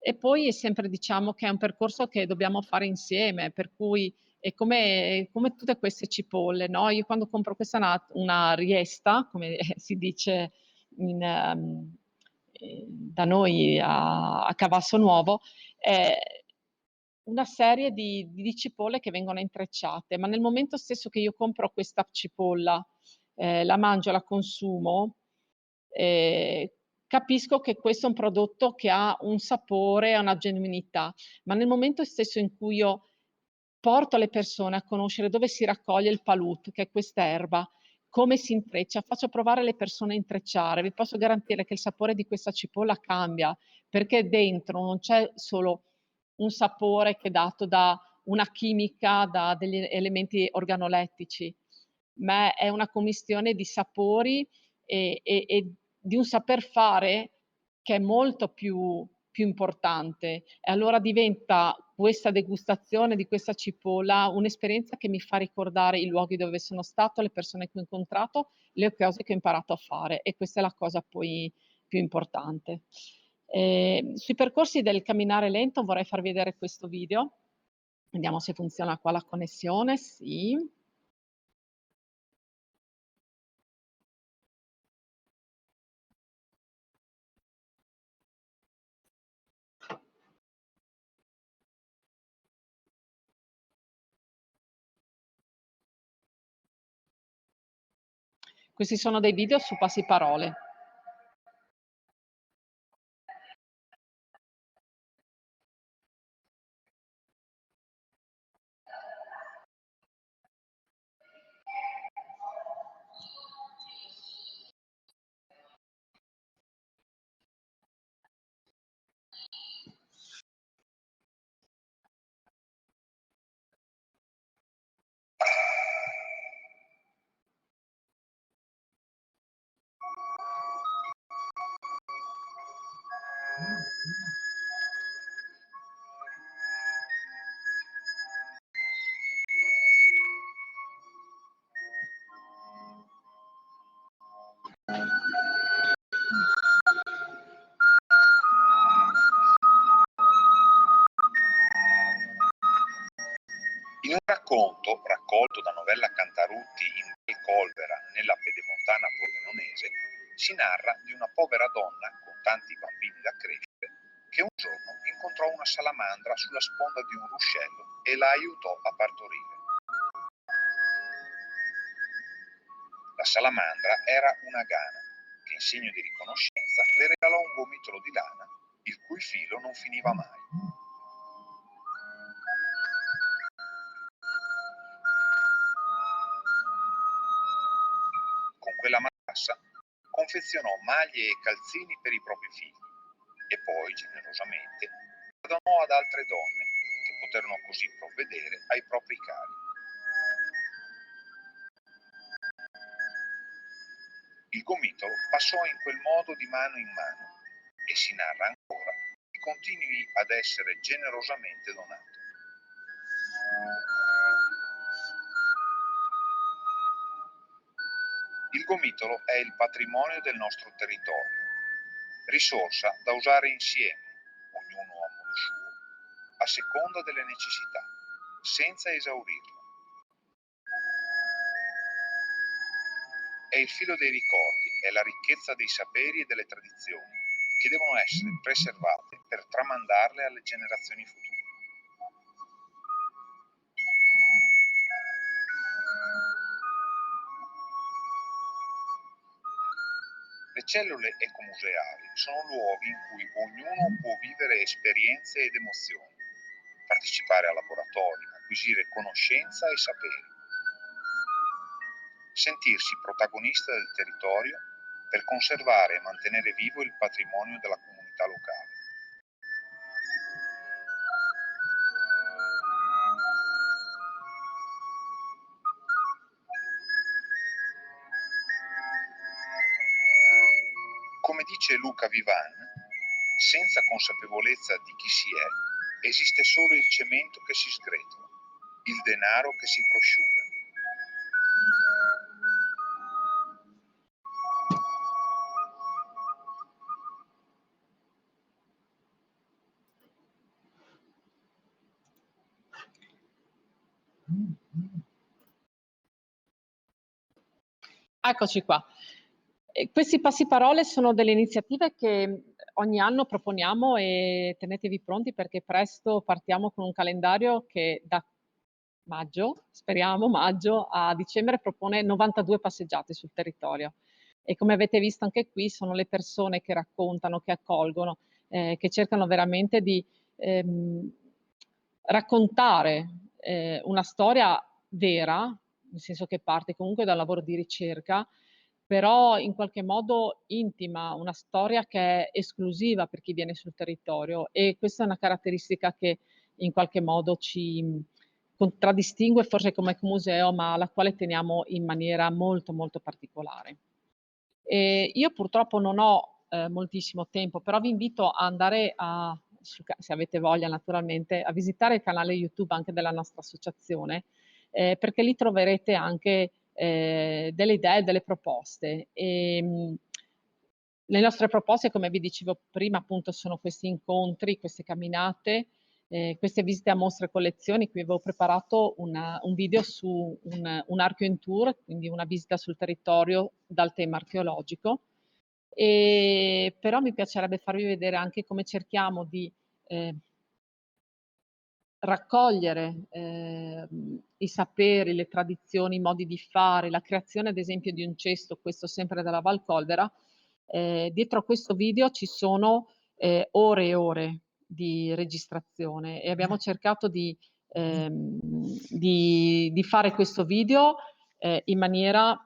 E poi è sempre diciamo che è un percorso che dobbiamo fare insieme, per cui è come tutte queste cipolle, no, io quando compro questa una riesta, come si dice in da noi a Cavasso Nuovo, è una serie di cipolle che vengono intrecciate, ma nel momento stesso che io compro questa cipolla, la mangio, la consumo, ehm, capisco che questo è un prodotto che ha un sapore, ha una genuinità, ma nel momento stesso in cui io porto le persone a conoscere dove si raccoglie il palut, che è quest'erba, come si intreccia, faccio provare le persone a intrecciare, vi posso garantire che il sapore di questa cipolla cambia, perché dentro non c'è solo un sapore che è dato da una chimica, da degli elementi organolettici, ma è una commistione di sapori e di un saper fare che è molto più importante. E allora diventa questa degustazione di questa cipolla un'esperienza che mi fa ricordare i luoghi dove sono stato, le persone che ho incontrato, le cose che ho imparato a fare, e questa è la cosa poi più importante. Sui percorsi del camminare lento vorrei farvi vedere questo video. Vediamo se funziona qua la connessione. Sì. Questi sono dei video su Passiparole. In un racconto raccolto da Novella Cantarutti in Val Colvera, nella pedemontana pordenonese, si narra di una povera donna con tanti bambini da crescere che un giorno incontrò una salamandra sulla sponda di un ruscello e la aiutò a partorire. La salamandra era una gana che in segno di riconoscenza le regalò un gomitolo di lana il cui filo non finiva mai. Con quella matassa confezionò maglie e calzini per i propri figli e poi, generosamente, la donò ad altre donne che poterono così provvedere ai propri cari. Il gomitolo passò in quel modo di mano in mano e si narra ancora che continui ad essere generosamente donato. Il gomitolo è il patrimonio del nostro territorio, risorsa da usare insieme, ognuno a modo suo, a seconda delle necessità, senza esaurirlo. È il filo dei ricordi, è la ricchezza dei saperi e delle tradizioni che devono essere preservate per tramandarle alle generazioni future. Le cellule ecomuseali sono luoghi in cui ognuno può vivere esperienze ed emozioni, partecipare a laboratori, acquisire conoscenza e saperi, sentirsi protagonista del territorio per conservare e mantenere vivo il patrimonio della comunità locale. Come dice Luca Vivan, senza consapevolezza di chi si è, esiste solo il cemento che si sgretola, il denaro che si prosciuga. Eccoci qua. Questi Passiparole sono delle iniziative che ogni anno proponiamo e tenetevi pronti perché presto partiamo con un calendario che da maggio, speriamo maggio, a dicembre propone 92 passeggiate sul territorio. E come avete visto anche qui, sono le persone che raccontano, che accolgono, che cercano veramente di raccontare una storia vera, nel senso che parte comunque da un lavoro di ricerca, però in qualche modo intima, una storia che è esclusiva per chi viene sul territorio, e questa è una caratteristica che in qualche modo ci contraddistingue forse come ecomuseo, ma alla quale teniamo in maniera molto, molto particolare. Io purtroppo non ho, moltissimo tempo, però vi invito a andare se avete voglia naturalmente, a visitare il canale YouTube anche della nostra associazione, perché lì troverete anche, delle idee, delle proposte. Le nostre proposte, come vi dicevo prima, appunto, sono questi incontri, queste camminate, queste visite a mostre e collezioni. Qui avevo preparato un video su un archeo in tour, quindi una visita sul territorio dal tema archeologico. Però mi piacerebbe farvi vedere anche come cerchiamo di raccogliere i saperi, le tradizioni, i modi di fare, la creazione ad esempio di un cesto, questo sempre dalla Valcolvera. Dietro a questo video ci sono ore e ore di registrazione, e abbiamo cercato di fare questo video in maniera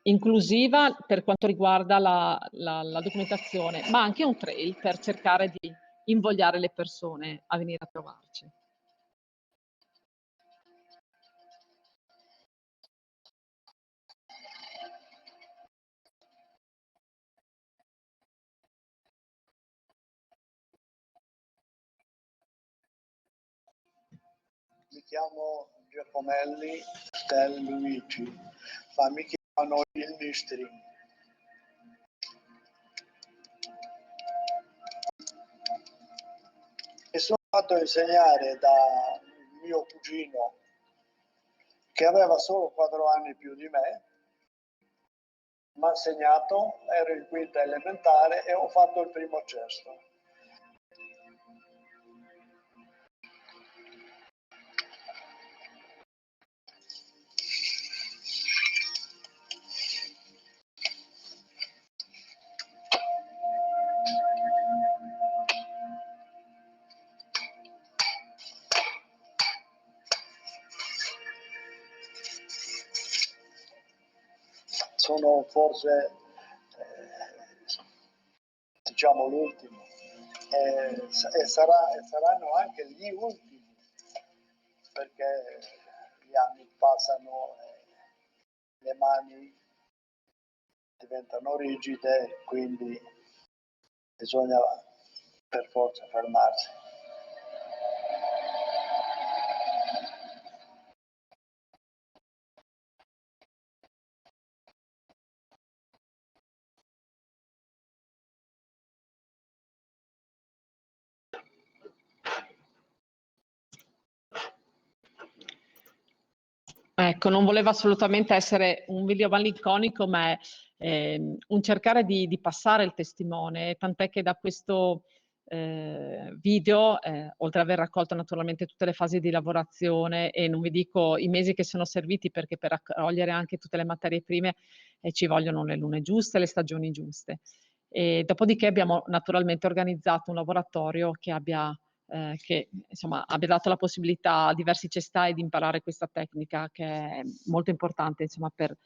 inclusiva per quanto riguarda la documentazione, ma anche un trail per cercare di invogliare le persone a venire a trovarci. Mi chiamo Giacomelli Stel Luigi, ma mi chiamano il Mistri. Mi sono fatto insegnare da mio cugino, che aveva solo 4 anni più di me. Mi ha insegnato, ero in quinta elementare e ho fatto il primo cesto. Sono forse, diciamo, l'ultimo, e saranno anche gli ultimi, perché gli anni passano e le mani diventano rigide, quindi bisogna per forza fermarsi. Ecco, non voleva assolutamente essere un video malinconico, ma è un cercare di passare il testimone, tant'è che da questo video, oltre ad aver raccolto naturalmente tutte le fasi di lavorazione, e non vi dico i mesi che sono serviti, perché per raccogliere anche tutte le materie prime ci vogliono le lune giuste, le stagioni giuste. E dopodiché abbiamo naturalmente organizzato un laboratorio che insomma abbia dato la possibilità a diversi cestai di imparare questa tecnica, che è molto importante insomma per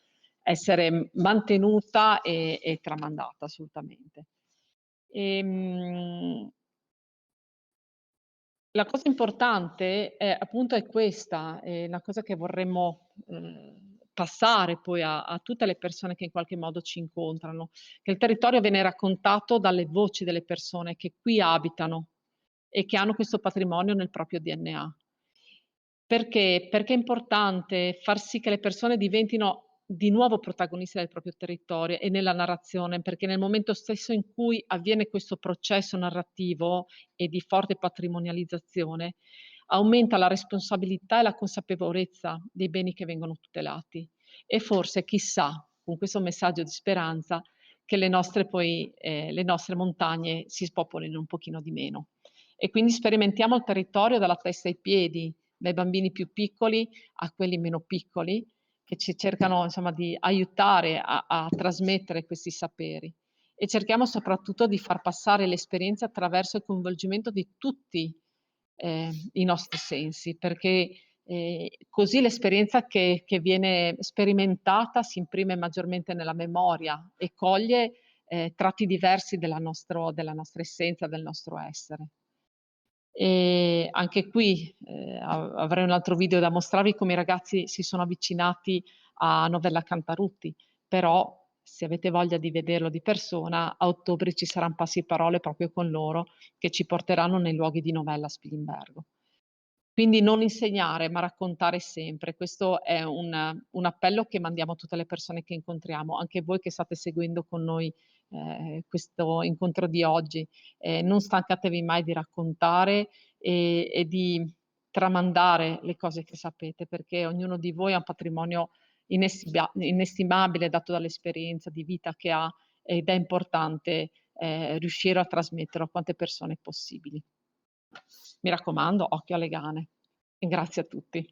essere mantenuta e tramandata assolutamente. La cosa importante è appunto è questa, la cosa che vorremmo passare poi a tutte le persone che in qualche modo ci incontrano, che il territorio viene raccontato dalle voci delle persone che qui abitano e che hanno questo patrimonio nel proprio DNA. Perché? Perché è importante far sì che le persone diventino di nuovo protagoniste del proprio territorio e nella narrazione, perché nel momento stesso in cui avviene questo processo narrativo e di forte patrimonializzazione, aumenta la responsabilità e la consapevolezza dei beni che vengono tutelati. E forse, chissà, con questo messaggio di speranza, che le nostre montagne si spopolino un pochino di meno. E quindi sperimentiamo il territorio dalla testa ai piedi, dai bambini più piccoli a quelli meno piccoli, che ci cercano insomma di aiutare a trasmettere questi saperi e cerchiamo soprattutto di far passare l'esperienza attraverso il coinvolgimento di tutti i nostri sensi, perché così l'esperienza che viene sperimentata si imprime maggiormente nella memoria e coglie tratti diversi della nostra essenza, del nostro essere. E anche qui avrei un altro video da mostrarvi come i ragazzi si sono avvicinati a Novella Cantarutti, però se avete voglia di vederlo di persona, a ottobre ci sarà un Passiparole proprio con loro che ci porteranno nei luoghi di Novella a Spilimbergo. Quindi non insegnare, ma raccontare sempre. Questo è un appello che mandiamo a tutte le persone che incontriamo, anche voi che state seguendo con noi questo incontro di oggi. Non stancatevi mai di raccontare e di tramandare le cose che sapete, perché ognuno di voi ha un patrimonio inestimabile dato dall'esperienza di vita che ha ed è importante riuscire a trasmetterlo a quante persone possibili. Mi raccomando, occhio alle gane. E grazie a tutti.